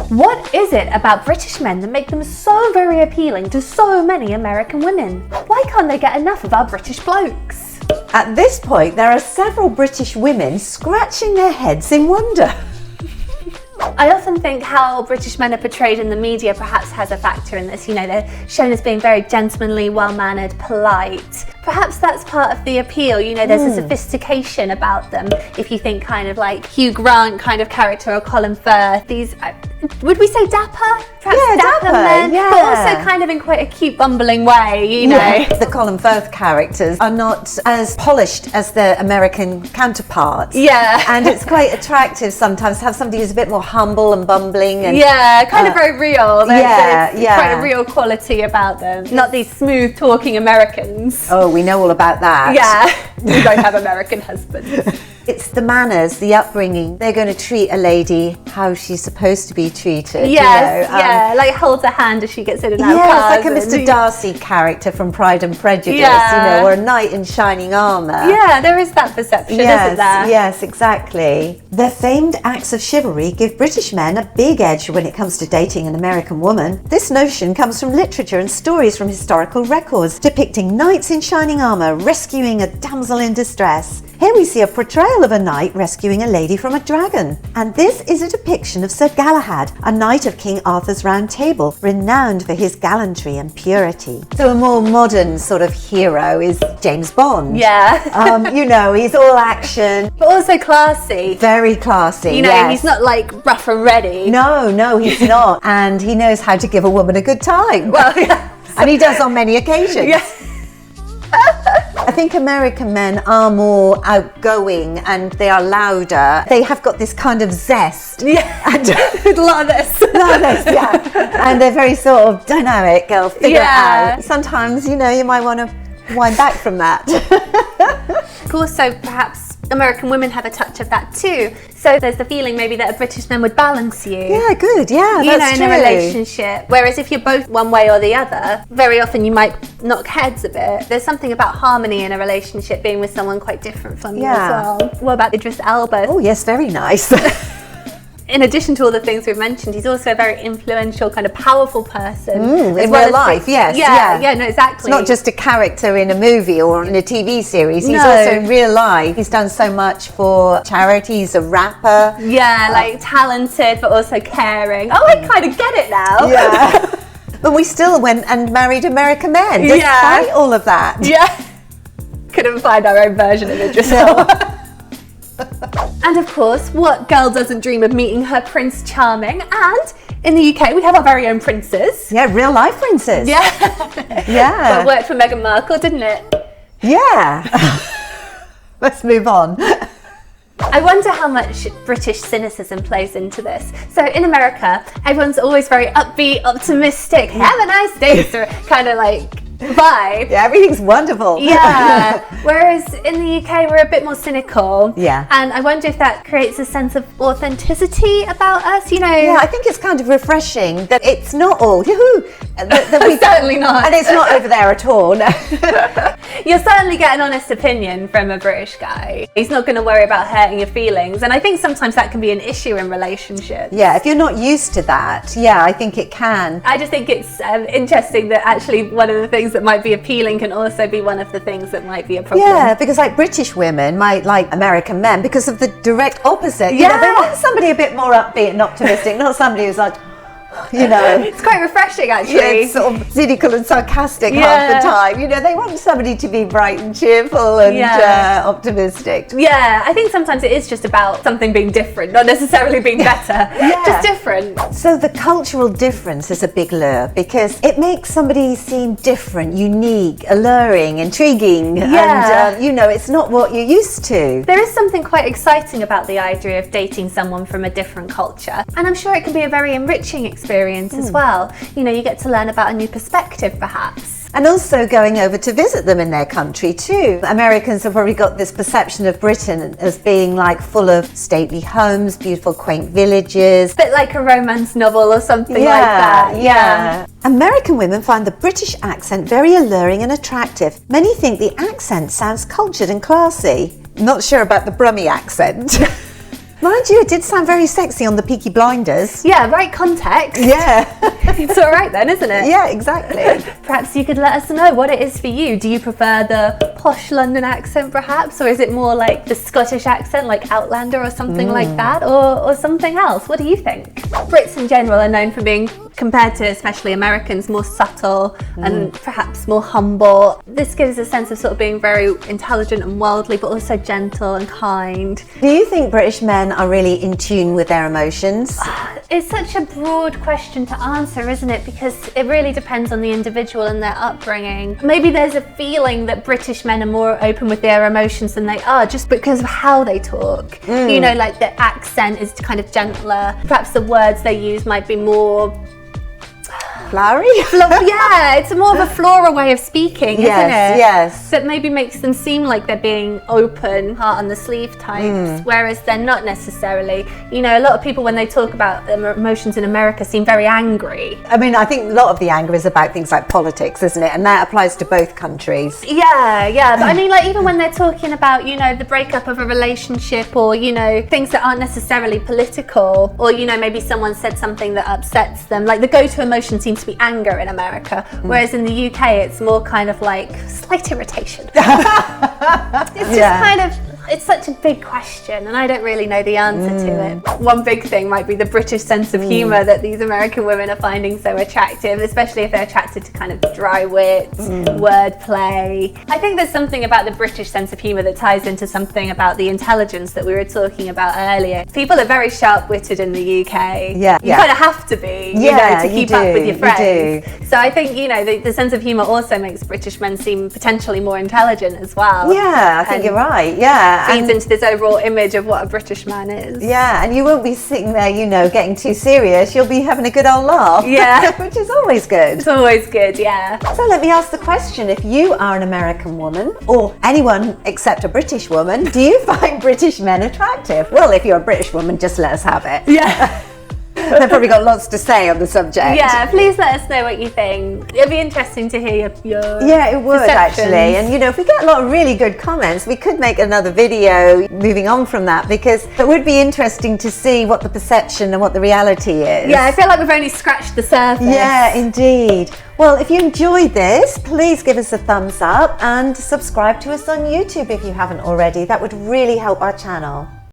What is it about British men that make them so very appealing to so many American women? Why can't they get enough of our British blokes? At this point, there are several British women scratching their heads in wonder. I often think how British men are portrayed in the media perhaps has a factor in this. You know, they're shown as being very gentlemanly, well-mannered, polite. Perhaps that's part of the appeal. You know, there's a sophistication about them. If you think kind of like Hugh Grant kind of character or Colin Firth, these, would we say dapper? Perhaps Yeah, dapper men, yeah. but also kind of in quite a cute, bumbling way, you know. Yeah. The Colin Firth characters are not as polished as their American counterparts. Yeah. And it's quite attractive sometimes to have somebody who's a bit more humble and bumbling. And, yeah, kind of very real. There's yeah. quite a real quality about them. Not these smooth talking Americans. Oh, we know all about that. Yeah, we don't have American husbands. It's the manners, the upbringing. They're going to treat a lady how she's supposed to be treated. Yes, like holds her hand as she gets in and out of Yeah, cars. it's like a Mr. Darcy character from Pride and Prejudice, Yeah. or a knight in shining armour. Yeah, there is that perception, isn't there? Yes, exactly. Their famed acts of chivalry give British men a big edge when it comes to dating an American woman. This notion comes from literature and stories from historical records depicting knights in shining armour rescuing a damsel in distress. Here we see a portrayal of a knight rescuing a lady from a dragon. And this is a depiction of Sir Galahad, a knight of King Arthur's Round Table, renowned for his gallantry and purity. So a more modern sort of hero is James Bond. Yeah. You know, he's all action. But also classy. Very classy. You know, yes. he's not like rough and ready. No, he's not. And he knows how to give a woman a good time. Well, yeah. And he does on many occasions. Yeah. I think American men are more outgoing and they are louder. They have got this kind of zest. Yeah, And a lot of this. yeah. And they're very sort of dynamic. They'll figure it Yeah. out. Sometimes, you know, you might want to wind back from that. Also, perhaps American women have a touch of that too. So there's the feeling maybe that a British man would balance you. Yeah, good. Yeah, You know, that's in true. a relationship. Whereas if you're both one way or the other, very often you might knock heads a bit. There's something about harmony in a relationship being with someone quite different from you as well. What about Idris Elba? Oh, yes, very nice. In addition to all the things we've mentioned, he's also a very influential, kind of powerful person. In real life, yes. Yeah, no, exactly. It's not just a character in a movie or in a TV series. He's No. also in real life. He's done so much for charity. He's a rapper. Yeah, like talented, but also caring. Oh, I kind of get it now. Yeah. But we still went and married American men, despite all of that. Yeah. Couldn't find our own version of Idris Elba. And of course, what girl doesn't dream of meeting her Prince Charming? And in the UK, we have our very own princes. Yeah, real life princes. Yeah. Yeah. Well, it worked for Meghan Markle, didn't it? Yeah. Let's move on. I wonder how much British cynicism plays into this. So in America, everyone's always very upbeat, optimistic, have a nice day, so kind of like vibe. Yeah, everything's wonderful. Yeah. Whereas in the UK, we're a bit more cynical. Yeah. And I wonder if that creates a sense of authenticity about us, you know? Yeah, I think it's kind of refreshing that it's not all yoo-hoo. That we Certainly not. And it's not over there at all. No. You'll certainly get an honest opinion from a British guy. He's not going to worry about hurting your feelings. And I think sometimes that can be an issue in relationships. Yeah, if you're not used to that, yeah, I think it can. I just think it's interesting that actually one of the things that might be appealing can also be one of the things that might be a problem. Yeah, because like British women might like American men because of the direct opposite. You know, they want somebody a bit more upbeat and optimistic, not somebody who's like, you know. It's quite refreshing actually. Yeah, it's sort of cynical and sarcastic half the time. You know, they want somebody to be bright and cheerful and optimistic. Yeah, I think sometimes it is just about something being different, not necessarily being better, just different. So the cultural difference is a big lure because it makes somebody seem different, unique, alluring, intriguing, and you know, it's not what you're used to. There is something quite exciting about the idea of dating someone from a different culture, and I'm sure it can be a very enriching experience as well. You know, you get to learn about a new perspective perhaps. And also going over to visit them in their country too. Americans have probably got this perception of Britain as being like full of stately homes, beautiful quaint villages. Bit like a romance novel or something like that. Yeah. American women find the British accent very alluring and attractive. Many think the accent sounds cultured and classy. Not sure about the Brummie accent. Mind you, it did sound very sexy on the Peaky Blinders. Yeah, right context. Yeah. It's all right then, isn't it? Yeah, exactly. Perhaps you could let us know what it is for you. Do you prefer the posh London accent perhaps, or is it more like the Scottish accent, like Outlander or something like that, or something else? What do you think? Brits in general are known for being, compared to especially Americans, more subtle and perhaps more humble. This gives a sense of sort of being very intelligent and worldly, but also gentle and kind. Do you think British men are really in tune with their emotions? It's such a broad question to answer, isn't it? Because it really depends on the individual and their upbringing. Maybe there's a feeling that British men are more open with their emotions than they are just because of how they talk. You know, like the accent is kind of gentler. Perhaps the words they use might be more Flowery? Yeah, it's more of a floral way of speaking, isn't it? Yes. That maybe makes them seem like they're being open, heart on the sleeve types, whereas they're not necessarily. You know, a lot of people when they talk about their emotions in America seem very angry. I mean, I think a lot of the anger is about things like politics, isn't it? And that applies to both countries. Yeah, but I mean, like, even when they're talking about, you know, the breakup of a relationship, or, you know, things that aren't necessarily political, or, you know, maybe someone said something that upsets them, like the go-to emotion seems to be anger in America, whereas in the UK it's more kind of like slight irritation. It's just kind of, it's such a big question and I don't really know the answer to it. One big thing might be the British sense of humour that these American women are finding so attractive, especially if they're attracted to kind of dry wit, wordplay. I think there's something about the British sense of humour that ties into something about the intelligence that we were talking about earlier. People are very sharp-witted in the UK. You kind of have to be, you know, to keep up with your friends. So I think, you know, the sense of humour also makes British men seem potentially more intelligent as well. Yeah, I think you're right. Yeah. Feeds into this overall image of what a British man is. Yeah, and you won't be sitting there, you know, getting too serious. You'll be having a good old laugh. Yeah. Which is always good. It's always good, yeah. So let me ask the question, if you are an American woman, or anyone except a British woman, do you find British men attractive? Well, if you're a British woman, just let us have it. Yeah. They've probably got lots to say on the subject. Yeah, please let us know what you think. It'd be interesting to hear your Yeah, it would perceptions. actually. And you know, if we get a lot of really good comments, we could make another video moving on from that, because it would be interesting to see what the perception and what the reality is. Yeah, I feel like we've only scratched the surface. Yeah, indeed. Well, if you enjoyed this, please give us a thumbs up and subscribe to us on YouTube if you haven't already. That would really help our channel.